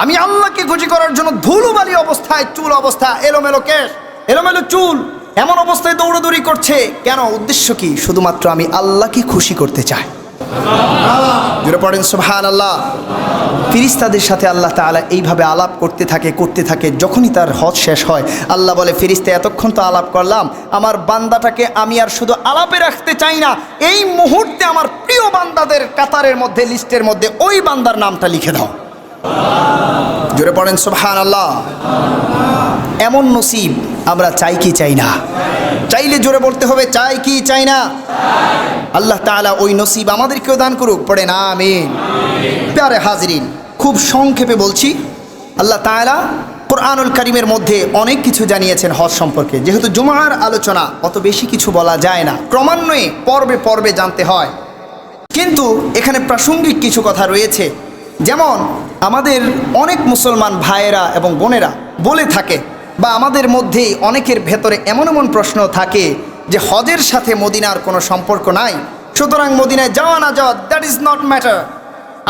আমি আল্লাহকে খুশি করার জন্য ধুলোবালি অবস্থায়, চুল অবস্থা, এলোমেলো কেশ, এলোমেলো চুল, এমন অবস্থায় দৌড়াদৌড়ি করছে। কেন? উদ্দেশ্য কি? শুধুমাত্র আমি আল্লাহকে খুশি করতে চাই। জোরে পড়েন সুবহানাল্লাহ। ফেরেশতাদের সাথে আল্লাহ তাআলা এইভাবে আলাপ করতে থাকে। যখনই তার হজ শেষ হয়, আল্লাহ বলে, ফেরেশতা এতক্ষণ তো আলাপ করলাম, আমার বান্দাটাকে আমি আর শুধু আলাপে রাখতে চাই না, এই মুহূর্তে আমার প্রিয় বান্দাদের কাতারের মধ্যে, লিস্টের মধ্যে ওই বান্দার নামটা লিখে দাও। জোরে পড়েন সুবহানাল্লাহ। এমন নসিব আমরা চাই কি চাই না? চাইলে জোরে বলতে হবে, চাই কি চাই না? আল্লাহ তাআলা ওই নসিব আমাদেরকেও দান করুক, পড়েন আমিন। প্যারে হাজরিন, খুব সংক্ষেপে বলছি, আল্লাহ তাআলা কোরআনুল কারীমের মধ্যে অনেক কিছু জানিয়েছেন হজ সম্পর্কে। যেহেতু জুমার আলোচনা, অত বেশি কিছু বলা যায় না, ক্রমান্বয়ে পর্বে পর্বে জানতে হয়। কিন্তু এখানে প্রাসঙ্গিক কিছু কথা রয়েছে। যেমন আমাদের অনেক মুসলমান ভাইয়েরা এবং বোনেরা বলে থাকে, বা আমাদের মধ্যেই অনেকের ভেতরে এমন প্রশ্ন থাকে যে হজের সাথে মদিনার কোনো সম্পর্ক নাই, সুতরাং মদিনায় যাওয়া না যাওয়া, দ্যাট ইজ নট ম্যাটার।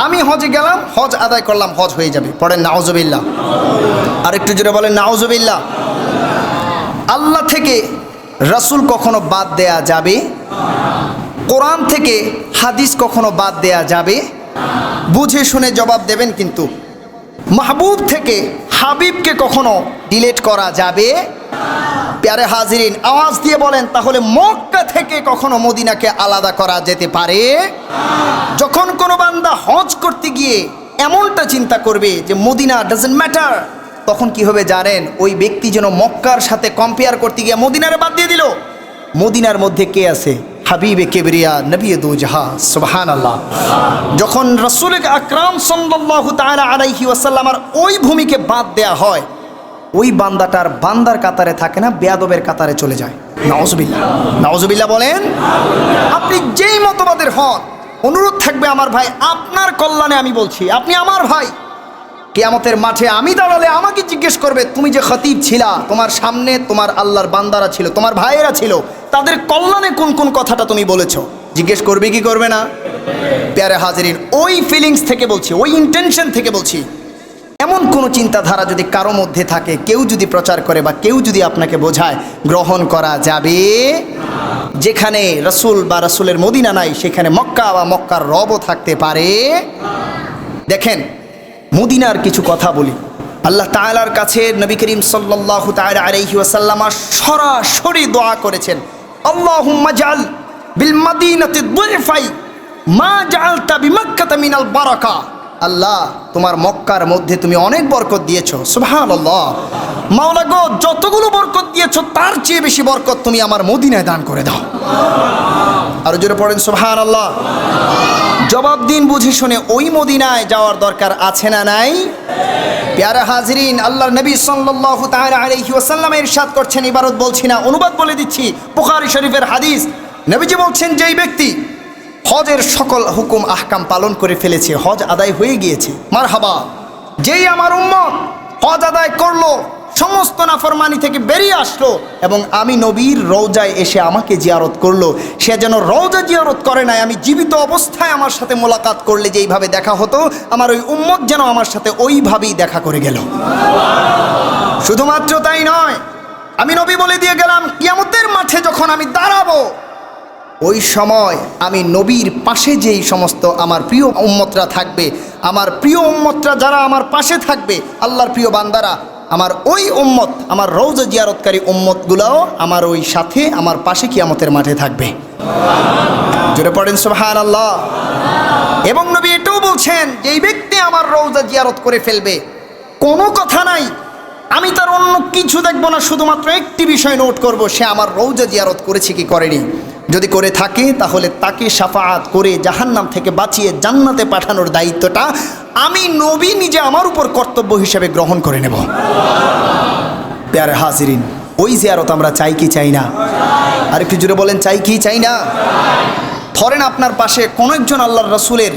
আমি হজে গেলাম, হজ আদায় করলাম, হজ হয়ে যাবে। পড়েন নাউজুবিল্লাহ। আর একটু জোরে বলেন নাউজুবিল্লাহ। আল্লাহ থেকে রাসূল কখনো বাদ দেয়া যাবে? কোরআন থেকে হাদিস কখনো বাদ দেয়া যাবে? বুঝে শুনে জবাব দেবেন কিন্তু। মাহবুব থেকে হাবিবকে কখনো ডিলিট করা যাবে? প্যারে হাজিরিন, আওয়াজ দিয়ে বলেন, তাহলে মক্কা থেকে কখনো মদিনাকে আলাদা করা যেতে পারে? যখন কোনো বান্দা হজ করতে গিয়ে এমনটা চিন্তা করবে যে মদিনা ডাজন্ট ম্যাটার, তখন কি হবে জানেন? ওই ব্যক্তি যেন মক্কার সাথে কম্পেয়ার করতে গিয়ে মদিনারে বাদ দিয়ে দিল। মদিনার মধ্যে কে আছে? হাবিবে কেবরিয়া নবী দু জাহান, সুবহানাল্লাহ। যখন রাসূল আকরাম সাল্লাল্লাহু তাআলা আলাইহি ওয়াসাল্লামের ওই ভূমিকে বাদ দেয়া হয়, ওই বান্দাটার বান্দার কাতারে থাকে না, বেয়াদবের কাতারে চলে যায়। নাউজুবিল্লাহ, নাউজুবিল্লাহ বলেন। আপনি যেই মতবাদের হন, অনুরোধ থাকবে আমার ভাই, আপনার কল্যাণে আমি বলছি, আপনি আমার ভাই। কিয়ামতের মাঠে আমি দাঁড়ালে আমাকে জিজ্ঞেস করবে, তুমি যে খতিব ছিলা, তোমার সামনে তোমার আল্লাহর বান্দারা ছিল, তোমার ভাইয়েরা ছিল, তাদের কল্যাণে কোন কোন কথাটা তুমি বলেছ? জিজ্ঞেস করবে কি করবে না? প্যারে হাজিরিন, ওই ফিলিংস থেকে বলছি, ওই ইন্টেনশন থেকে বলছি, এমন কোনো চিন্তাধারা যদি কারো মধ্যে থাকে, কেউ যদি প্রচার করে বা কেউ যদি আপনাকে বোঝায়, গ্রহণ করা যাবে? যেখানে রসুল বা রসুলের মদিনা নাই, সেখানে মক্কা বা মক্কার রবও থাকতে পারে। দেখেন, মদিনার কিছু কথা বলি। আল্লাহ তাআলার কাছে নবী করিম সাল্লাল্লাহু তাআলা আলাইহি ওয়াসাল্লাম সরাসরি দোয়া করেছেন, আল্লাহুম্মা জাল বিল মাদিনাতি দুইফাই মা জাআলতা বিমক্কাতা মিনাল বারাকা। আল্লাহ, তোমার মক্কার মধ্যে তুমি অনেক বরকত দিয়েছো, সুবহানাল্লাহ। মাওলা গো, যতগুলো বরকত দিয়েছো তার চেয়ে বেশি বরকত তুমি আমার মদিনায় দান করে দাও। আরো জোরে পড়েন সুবহানাল্লাহ। জবাব দিন বুঝে শুনে, ওই মদিনায় যাওয়ার দরকার আছে না নাই? প্যারা হাজিরিন, আল্লাহর নবী সাল্লাল্লাহু তাআলা আলাইহি ওয়াসাল্লাম ইরশাদ করছেন, ইবারত বলছি না, অনুবাদ বলে দিচ্ছি, বুখারী শরীফের হাদিস। নবীজি বলছেন, যেই ব্যক্তি হজের সকল হুকুম আহকাম পালন করে ফেলেছে, হজ আদায় হয়ে গিয়েছে, মারহাবা। যেই আমার উম্মত হজ আদায় করলো, সমস্ত নাফরমানি থেকে বেরিয়ে আসলো এবং আমি নবীর রওজায় এসে আমাকে জিয়ারত করলো, সে যেন রওজা জিয়ারত করে নাই, আমি জীবিত অবস্থায় আমার সাথে মোলাকাত করলে যেইভাবে দেখা হতো, আমার ওই উম্মত যেন আমার সাথে ওইভাবেই দেখা করে গেল। শুধুমাত্র তাই নয়, আমি নবী বলে দিয়ে গেলাম, কিয়ামতের মাঠে যখন আমি দাঁড়াবো, ওই সময় আমি নবীর পাশে যেই সমস্ত আমার প্রিয় উম্মতরা থাকবে, আমার প্রিয় উম্মতরা যারা আমার পাশে থাকবে, আল্লাহর প্রিয় বান্দারা, আমার ওই উম্মত, আমার রওজা জিয়ারতকারী উম্মতগুলাও আমার ওই সাথে আমার পাশে কিয়ামতের মাঠে থাকবে। জোরে পড়েন সুবহানাল্লাহ। এবং নবী এটাও বলছেন, যে এই ব্যক্তি আমার রওজা জিয়ারত করে ফেলবে, কোনো কথা নাই, আমি তার অন্য কিছু দেখব না, শুধুমাত্র একটি বিষয় নোট করব, সে আমার রওজা জিয়ারত করেছে কি করেনি। যদি করে থাকে, তাহলে তাকে শাফাআত করে জাহান্নাম থেকে বাঁচিয়ে জান্নাতে পাঠানোর দায়িত্বটা আমি নবী নিজে আমার উপর কর্তব্য হিসেবে গ্রহণ করে নেব। প্যারে হাজিরিন, ওই জিয়ারত আমরা চাই কি চাই না? আর একটু জোরে বলেন, চাই কি চাই না? ধরেন আপনার পাশে কোনো একজন আল্লাহর রাসূলের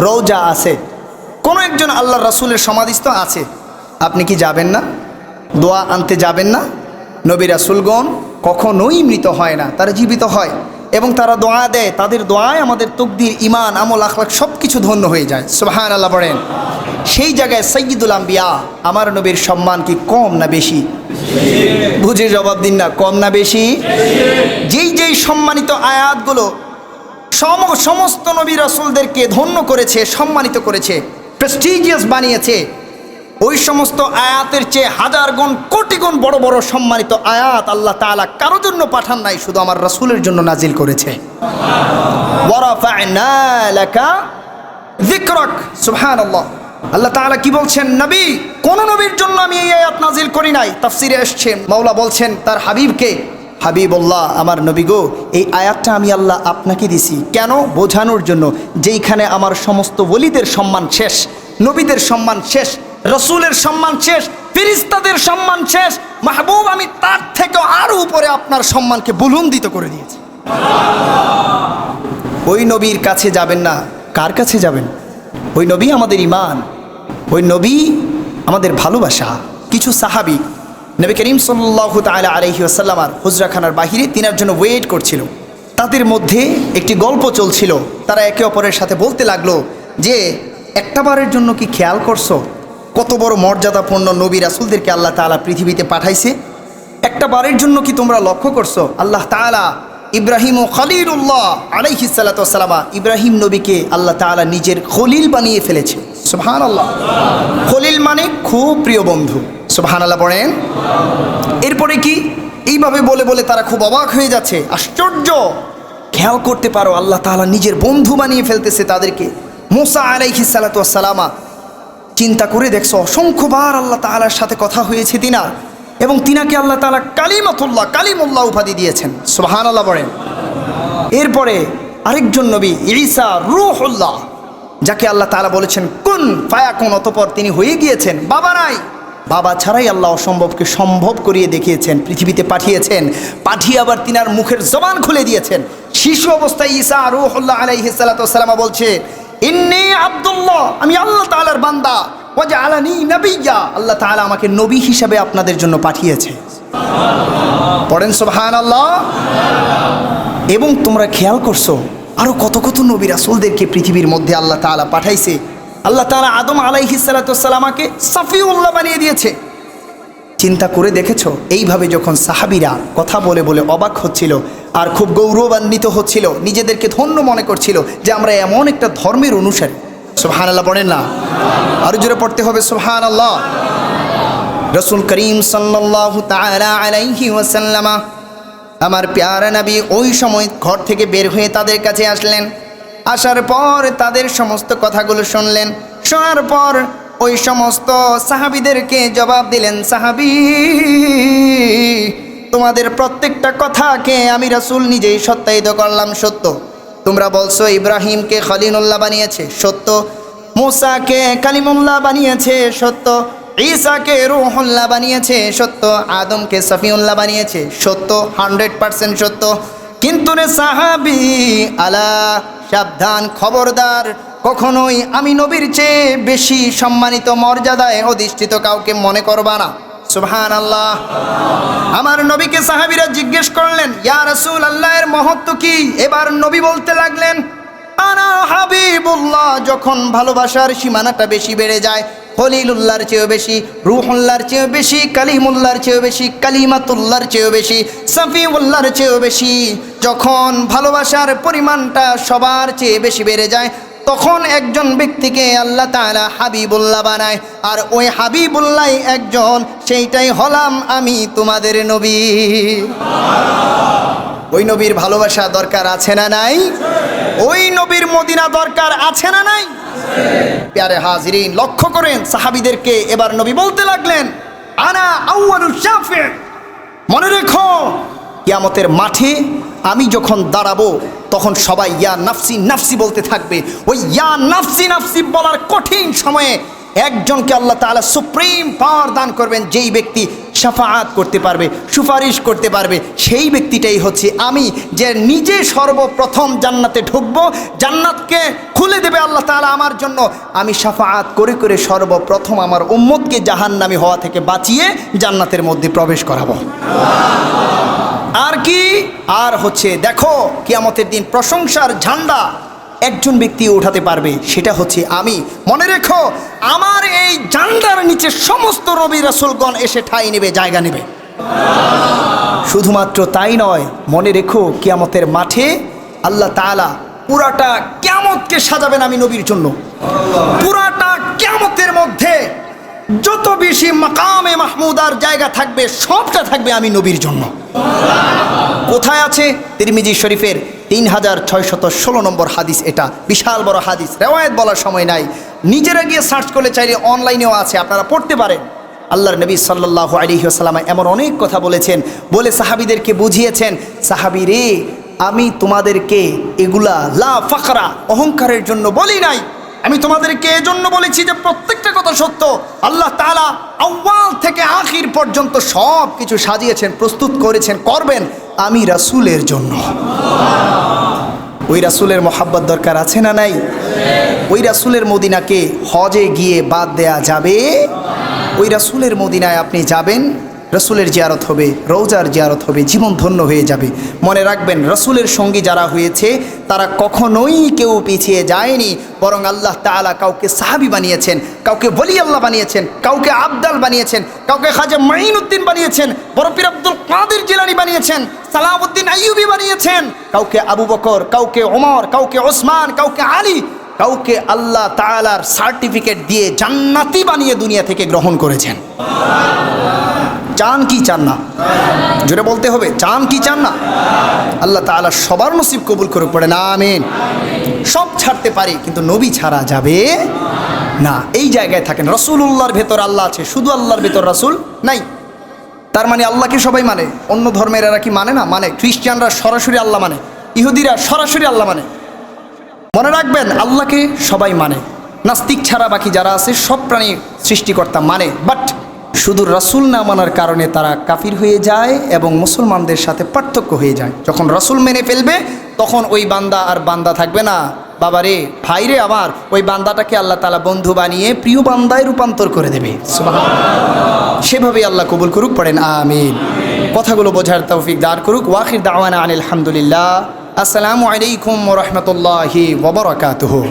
রওজা আছে, কোনো একজন আল্লাহর রাসূলের সমাধিস্থ আছে, আপনি কি যাবেন না? দোয়া আনতে যাবেন না? নবী রাসূলগণ কখনোই মৃত হয় না, তারা জীবিত হয় এবং তারা দোয়া দেয়, তাদের দোয়ায় আমাদের তাকদীর, ঈমান, আমল, আখলাক সব কিছু ধন্য হয়ে যায়। সুবহানাল্লাহ পড়েন। সেই জায়গায় সাইয়্যিদুল আম্বিয়া আমার নবীর সম্মান কি কম না বেশি? বুঝে জবাব দিন না, কম না বেশি? যেই যেই সম্মানিত আয়াতগুলো সমস্ত নবী রাসূলদেরকে ধন্য করেছে, সম্মানিত করেছে, প্রেস্টিজিয়াস বানিয়েছে, ওই সমস্ত আয়াতের চেয়ে হাজার গুণ, কোটি গুণ বড় বড় সম্মানিত আয়াত আল্লাহ তাআলা কারোর জন্য পাঠান নাই, শুধু আমার রাসূলের জন্য নাজিল করেছে। ওয়া রাফা'না লাকা যিকরাক। সুবহানাল্লাহ। আল্লাহ তাআলা কি বলছেন? নবী, কোন নবীর জন্য আমি এই আয়াত নাজিল করি নাই। তাফসিরে এসেছে, মাওলা বলছেন তার হাবিবকে, হাবিবুল্লাহ, আমার নবী গো, এই আয়াতটা আমি আল্লাহ আপনাকে দিছি। কেন? বোঝানোর জন্য, যেইখানে আমার সমস্ত ওলিদের সম্মান শেষ, নবীদের সম্মান শেষ, রসুলের সম্মান শেষ, ফেরেশতাদের সম্মান শেষ, মাহবুব আমি তার থেকে আরো উপরে আপনার সম্মানকে বুলন্দিত করে দিয়েছি। ওই নবীর কাছে যাবেন না, কার কাছে যাবেন? ওই নবী আমাদের ঈমান, ওই নবী আমাদের ভালোবাসা। কিছু সাহাবী নবী করিম সাল্লাল্লাহু তাআলা আলাইহি ওয়াসাল্লামের হুজরাখানার বাহিরে তিনার জন্য ওয়েট করছিল। তাদের মধ্যে একটি গল্প চলছিল, তারা একে অপরের সাথে বলতে লাগলো যে, একটা বারের জন্য কি খেয়াল করছো কত বড় মর্যাদাপূর্ণ নবী রাসূলদেরকে আল্লাহ তাআলা পৃথিবীতে পাঠাইছে? একটা বারের জন্য কি তোমরা লক্ষ্য করছো আল্লাহ তাআলা ইব্রাহিম ও খলিলুল্লাহ আলাইহিস সালাতু ওয়াস সালাম, ইব্রাহিম নবীকে আল্লাহ তাআলা নিজের খলিল বানিয়ে ফেলেছে। সুবহানাল্লাহ। খলিল মানে খুব প্রিয় বন্ধু, সুবহানাল্লাহ পড়েন। এরপরে কি, এইভাবে বলে বলে তারা খুব অবাক হয়ে যাচ্ছে, আশ্চর্য। খেয়াল করতে পারো আল্লাহ তাআলা নিজের বন্ধু বানিয়ে ফেলতেছে তাদেরকে। মুসা আলাইহিস সালাতু ওয়াস সালামা, চিন্তা করে দেখছো অসংখ্যবার আল্লাহ তাআলার সাথে কথা হয়েছে তিনার, এবং তিনাকে আল্লাহ তাআলা কালিমুল্লাহ উপাধি দিয়েছেন, সুবহানাল্লাহ পড়েন। এরপরে আরেকজন নবী ঈসা রূহুল্লাহ, যাকে আল্লাহ তাআলা বলেছেন কুন ফায়াকুন, অতঃপর তিনি হয়ে গিয়েছেন। বাবা নাই, বাবা ছাড়াই আল্লাহ অসম্ভবকে সম্ভব করিয়ে দেখিয়েছেন, পৃথিবীতে পাঠিয়েছেন, পাঠিয়ে আবার তিনার মুখের জবান খুলে দিয়েছেন। শিশু অবস্থায় ঈসা রূহুল্লাহ আলাইহিস সালাতু ওয়াস সালাম বলছে ইন্নী আব্দুল্লাহ, আমি আল্লাহ তাআলার বান্দা, ওয়াজআলানী নাবিয়্যা, আল্লাহ তাআলা আমাকে নবী হিসাবে আপনাদের জন্য পাঠিয়েছে। পড়েন সুবহানাল্লাহ। এবং তোমরা খেয়াল করছো আরো কত কত নবী রাসূলদেরকে পৃথিবীর মধ্যে আল্লাহ তাআলা পাঠাইছে। আল্লাহ তাআলা আদম আলাইহিস সালাতু ওয়াস সালামকে সফিউল্লাহ বানিয়ে দিয়েছে। চিন্তা করে দেখেছো, এইভাবে যখন সাহাবীরা কথা বলে বলে অবাক হচ্ছিল আর খুব গৌরবান্বিত হচ্ছিল, নিজেদেরকে ধন্য মনে করছিল যে আমরা এমন একটা ধর্মের অনুসারী। সুবহানাল্লাহ পড়েন না, আরো জোরে পড়তে হবে সুবহানাল্লাহ। রাসূল করিম সাল্লাল্লাহু তাআলা আলাইহি ওয়াসাল্লাম, আমার প্যারা নবী ওই সময় ঘর থেকে বের হয়ে তাদের কাছে আসলেন। আসার পর তাদের সমস্ত কথাগুলো শুনলেন। শোনার পর ওই সমস্ত সাহাবীদেরকে জবাব দিলেন, সাহাবী, তোমাদের প্রত্যেকটা কথাকে আমি রাসূল নিজেই সত্যায়িত করলাম, সত্য। তোমরা বলছো ইব্রাহিমকে খলিলুল্লাহ বানিয়েছে, সত্য। মুসাকে কালিমুল্লাহ বানিয়েছে, সত্য। ঈসাকে রূহুল্লাহ বানিয়েছে, সত্য। আদমকে সফিউল্লাহ বানিয়েছে, সত্য, 100% সত্য। কিন্তু রে সাহাবী, আলা, সাবধান, খবরদার, কখনোই আমি নবীর চেয়ে বেশি সম্মানিত মর্যাদায় অধিষ্ঠিত কাউকে মনে করবা না। সুবহানাল্লাহ। আমার নবীকে সাহাবীরা জিজ্ঞেস করলেন, ইয়া রাসূলুল্লাহ, এর মহত্ব কি? এবার নবী বলতে লাগলেন, আনা হাবিবুল্লাহ। যখন ভালোবাসার সীমানাটা বেশি বেড়ে যায়, খলিলুল্লাহর চেয়েও বেশি, রূহুল্লাহর চেয়েও বেশি, কালিমুল্লাহর চেয়েও বেশি, কালিমাতুল্লাহর চেয়েও বেশি, সফিউল্লাহর চেয়েও বেশি, যখন ভালোবাসার পরিমাণটা সবার চেয়ে বেশি বেড়ে যায়, তখন একজন ব্যক্তিকে আল্লাহ তাআলা হাবিবুল্লাহ বানায়। আর ওই হাবিবুল্লাহ একজন, সেইটাই হলাম আমি, তোমাদের নবী। ওই নবীর ভালোবাসা দরকার আছে না নাই? ওই নবীর মদিনা দরকার আছে না নাই? প্যারে হাজিরিন, লক্ষ্য করেন সাহাবীদেরকে এবার নবী বলতে লাগলেন, আনা আউয়ালুশ শাফি', মনে রেখো কিয়ামতের মাঠে আমি যখন দাঁড়াবো তখন সবাই ইয়া নাফসি নাফসি বলতে থাকবে। ওই ইয়া নাফসি নাফসি বলার কঠিন সময়ে একজনকে আল্লাহ তাআলা সুপ্রিম পাওয়ার দান করবেন, যেই ব্যক্তি শাফাআত করতে পারবে, সুপারিশ করতে পারবে, সেই ব্যক্তিটাই হচ্ছে আমি, যে নিজে সর্বপ্রথম জান্নাতে ঢুকবো, জান্নাতকে খুলে দেবে আল্লাহ তাআলা আমার জন্য। আমি শাফাআত করে করে সর্বপ্রথম আমার উম্মতকে জাহান্নামী হওয়া থেকে বাঁচিয়ে জান্নাতের মধ্যে প্রবেশ করাবো। আর কি, আর হচ্ছে দেখো কিয়ামতের দিন প্রশংসার ঝান্ডা একজন ব্যক্তি উঠাতে পারবে, সেটা হচ্ছে আমি। মনে রেখো, আমার এই ঝান্ডার নিচে সমস্ত নবী রাসূলগণ এসে ঠাঁই নেবে, জায়গা নেবে। শুধুমাত্র তাই নয়, মনে রেখো কিয়ামতের মাঠে আল্লাহ তাআলা পুরাটা কিয়ামতকে সাজাবেন আমি নবীর জন্য। পুরাটা কিয়ামতের মধ্যে যত বেশি মাকামে মাহমুদার জায়গা থাকবে, সবটা থাকবে আমি নবীর জন্য। কোথায় আছে? তিরমিজি শরীফের 3616 নম্বর হাদিস। এটা বিশাল বড় হাদিস, রেওয়ায়েত বলার সময় নাই, নিজেরা গিয়ে সার্চ করলে চাইলে অনলাইনেও আছে, আপনারা পড়তে পারেন। আল্লাহর নবী সাল্লাল্লাহু আলাইহি ওয়াসাল্লাম এমন অনেক কথা বলেছেন, বলে সাহাবীদেরকে বুঝিয়েছেন, সাহাবী রে, আমি তোমাদেরকে এগুলা লা ফাকরা, অহংকারের জন্য বলি নাই, আমি তোমাদেরকে এজন্য বলেছি যে প্রত্যেকটা কথা সত্য। আল্লাহ তাআলা আউয়াল থেকে আখির পর্যন্ত সব কিছু সাজিয়েছেন, প্রস্তুত করেছেন, করবেন আমি রাসূলের জন্য। ওই রাসূলের মহাব্বত দরকার আছে না নাই? ওই রাসূলের মদিনাকে হজে গিয়ে বাদ দেয়া যাবে? ওই রাসূলের মদিনায় আপনি যাবেন, রাসূলের জিয়ারত হবে, রওজার জিয়ারত হবে, জীবন ধন্য হয়ে যাবে। মনে রাখবেন, রাসূলের সঙ্গী যারা হয়েছে তারা কখনোই কেউ পিছিয়ে যায়নি, বরং আল্লাহ তাআলা কাউকে সাহাবী বানিয়েছেন, কাউকে ওলি আল্লাহ বানিয়েছেন, কাউকে আবদাল বানিয়েছেন, কাউকে খাজা মাইনুদ্দিন বানিয়েছেন, বড় পীর আব্দুল কাদের জিলানী বানিয়েছেন, সালাউদ্দিন আইয়ুবী বানিয়েছেন, কাউকে আবু বকর, কাউকে ওমর, কাউকে ওসমান, কাউকে আলী, কাউকে আল্লাহ তাআলার সার্টিফিকেট দিয়ে জান্নাতি বানিয়ে দুনিয়া থেকে গ্রহণ করেছেন। চান কি চান না? জোরে বলতে হবে, চান কি চান না? আল্লাহ তাআলা সবার নসিব কবুল করে পড়ে না, আমিন। সব ছাড়তে পারি কিন্তু নবী ছাড়া যাবে না। এই জায়গায় থাকেন। রাসূলুল্লাহর ভেতর আল্লাহ আছে, শুধু আল্লাহর ভেতর রাসূল নাই। তার মানে আল্লাহকে সবাই মানে। অন্য ধর্মের এরা কি মানে না? মানে। খ্রিস্টানরা সরাসরি আল্লাহ মানে, ইহুদিরা সরাসরি আল্লাহ মানে। মনে রাখবেন, আল্লাহকে সবাই মানে, নাস্তিক ছাড়া বাকি যারা আছে সব প্রাণী সৃষ্টিকর্তা মানে। বাট শুধু রাসূল না মানার কারণে তারা কাফির হয়ে যায় এবং মুসলমানদের সাথে পার্থক্য হয়ে যায়। যখন রাসূল মেনে ফেলবে তখন ওই বান্দা আর বান্দা থাকবে না। বাবারে, ভাইরে আমার, ওই বান্দাটাকে আল্লাহ তাআলা বন্ধু বানিয়ে প্রিয় বান্দায় রূপান্তর করে দেবে। সুবহানাল্লাহ। সেভাবে আল্লাহ কবুল করুক, পড়েন আমিন। কথাগুলো বোঝার তৌফিক দান করুক। ওয়াখির দাওয়ানা আনিল হামদুলিল্লাহ। আসসালামু আলাইকুম ওয়া রাহমাতুল্লাহি ওয়া বারাকাতুহু।